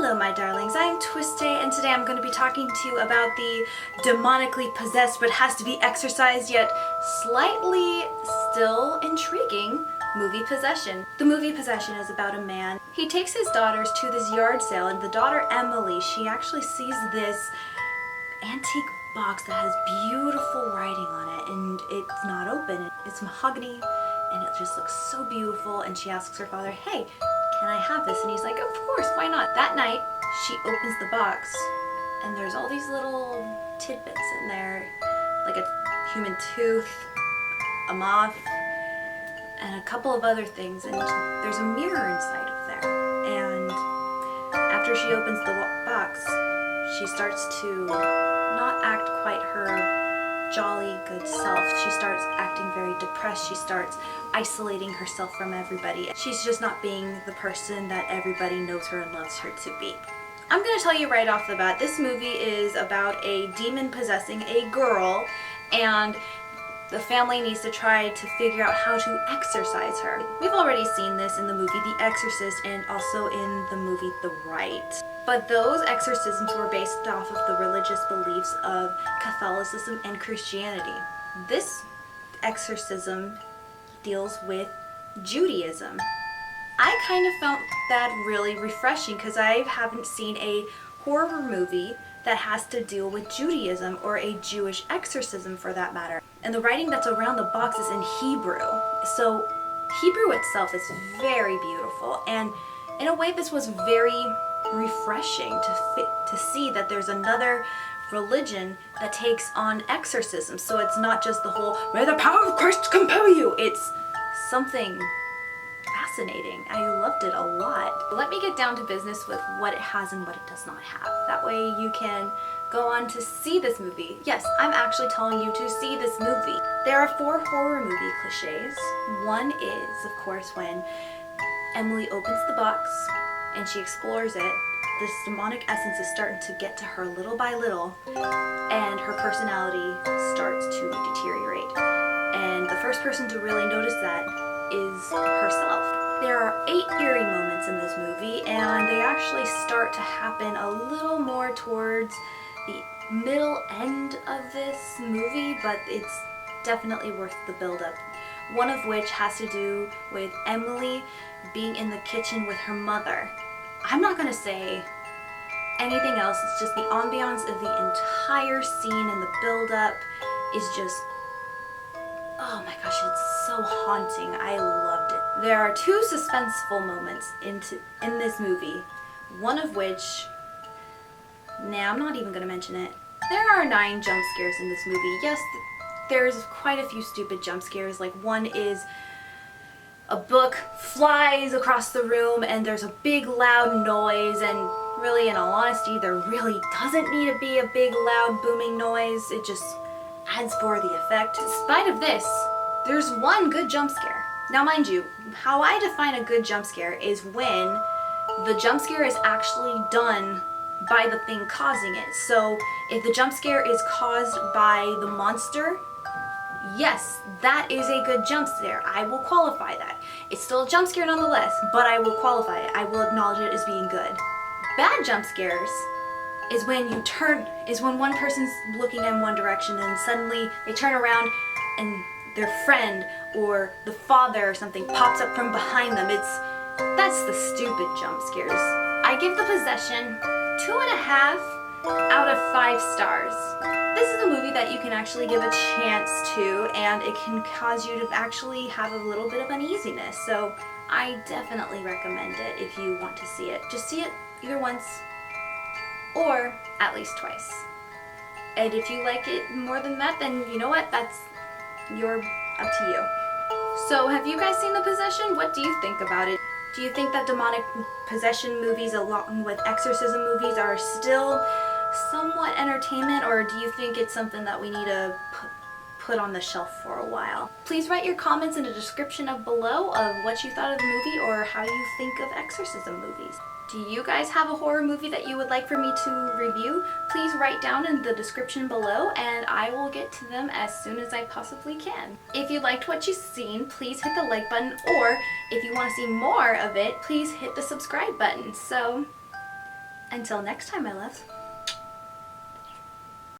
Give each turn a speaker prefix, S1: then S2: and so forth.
S1: Hello my darlings, I'm TwisTay and today I'm going to be talking to you about the demonically possessed but has to be exorcised yet slightly still intriguing movie Possession. The movie Possession is about a man. He takes his daughters to this yard sale and the daughter Emily, she actually sees this antique box that has beautiful writing on it and it's not open. It's mahogany and it just looks so beautiful and she asks her father, hey, can I have this? And he's like, of course, why not? That night, she opens the box and there's all these little tidbits in there, like a human tooth, a moth, and a couple of other things, and there's a mirror inside of there. And after she opens the box, she starts to not act quite her jolly good self. She starts acting very depressed. She starts isolating herself from everybody. She's just not being the person that everybody knows her and loves her to be. I'm gonna tell you right off the bat, this movie is about a demon possessing a girl and the family needs to try to figure out how to exorcise her. We've already seen this in the movie The Exorcist and also in the movie The Rite. But those exorcisms were based off of the religious beliefs of Catholicism and Christianity. This exorcism deals with Judaism. I kind of found that really refreshing because I haven't seen a horror movie that has to deal with Judaism or a Jewish exorcism for that matter. And the writing that's around the box is in Hebrew. So Hebrew itself is very beautiful, and in a way this was very refreshing to see that there's another religion that takes on exorcism. So it's not just the whole, may the power of Christ compel you. It's something fascinating. I loved it a lot. Let me get down to business with what it has and what it does not have. That way you can go on to see this movie. Yes, I'm actually telling you to see this movie. There are 4 horror movie cliches. One is, of course, when Emily opens the box and she explores it, this demonic essence is starting to get to her little by little and her personality starts to deteriorate. And the first person to really notice that is herself. There are 8 eerie moments in this movie and they actually start to happen a little more towards the middle end of this movie, but it's definitely worth the build-up. One of which has to do with Emily being in the kitchen with her mother. I'm not gonna say anything else, it's just the ambiance of the entire scene and the build-up is just, oh my gosh, it's so haunting. I loved it. There are 2 suspenseful moments in this movie, one of which, nah, I'm not even gonna mention it. There are 9 jump scares in this movie. Yes, there's quite a few stupid jump scares. Like one is a book flies across the room and there's a big loud noise, and really, in all honesty, there really doesn't need to be a big loud booming noise. It just adds for the effect. In spite of this, there's one good jump scare. Now mind you, how I define a good jump scare is when the jump scare is actually done by the thing causing it. So if the jump scare is caused by the monster, yes, that is a good jump scare. I will qualify that. It's still a jump scare nonetheless, but I will qualify it. I will acknowledge it as being good. Bad jump scares is when one person's looking in one direction and suddenly they turn around and their friend or the father or something pops up from behind them. That's the stupid jump scares. I give The Possession 2.5 out of 5 stars. This is a movie that you can actually give a chance to, and it can cause you to actually have a little bit of uneasiness. So I definitely recommend it if you want to see it. Just see it either once or at least twice. And if you like it more than that, then you know what? You're up to you. So have you guys seen The Possession? What do you think about it? Do you think that demonic possession movies along with exorcism movies are still somewhat entertainment, or do you think it's something that we need to put on the shelf for a while? Please write your comments in the description below of what you thought of the movie or how you think of exorcism movies. Do you guys have a horror movie that you would like for me to review? Please write down in the description below and I will get to them as soon as I possibly can. If you liked what you've seen, please hit the like button, or if you want to see more of it, please hit the subscribe button. So, Until next time, my loves.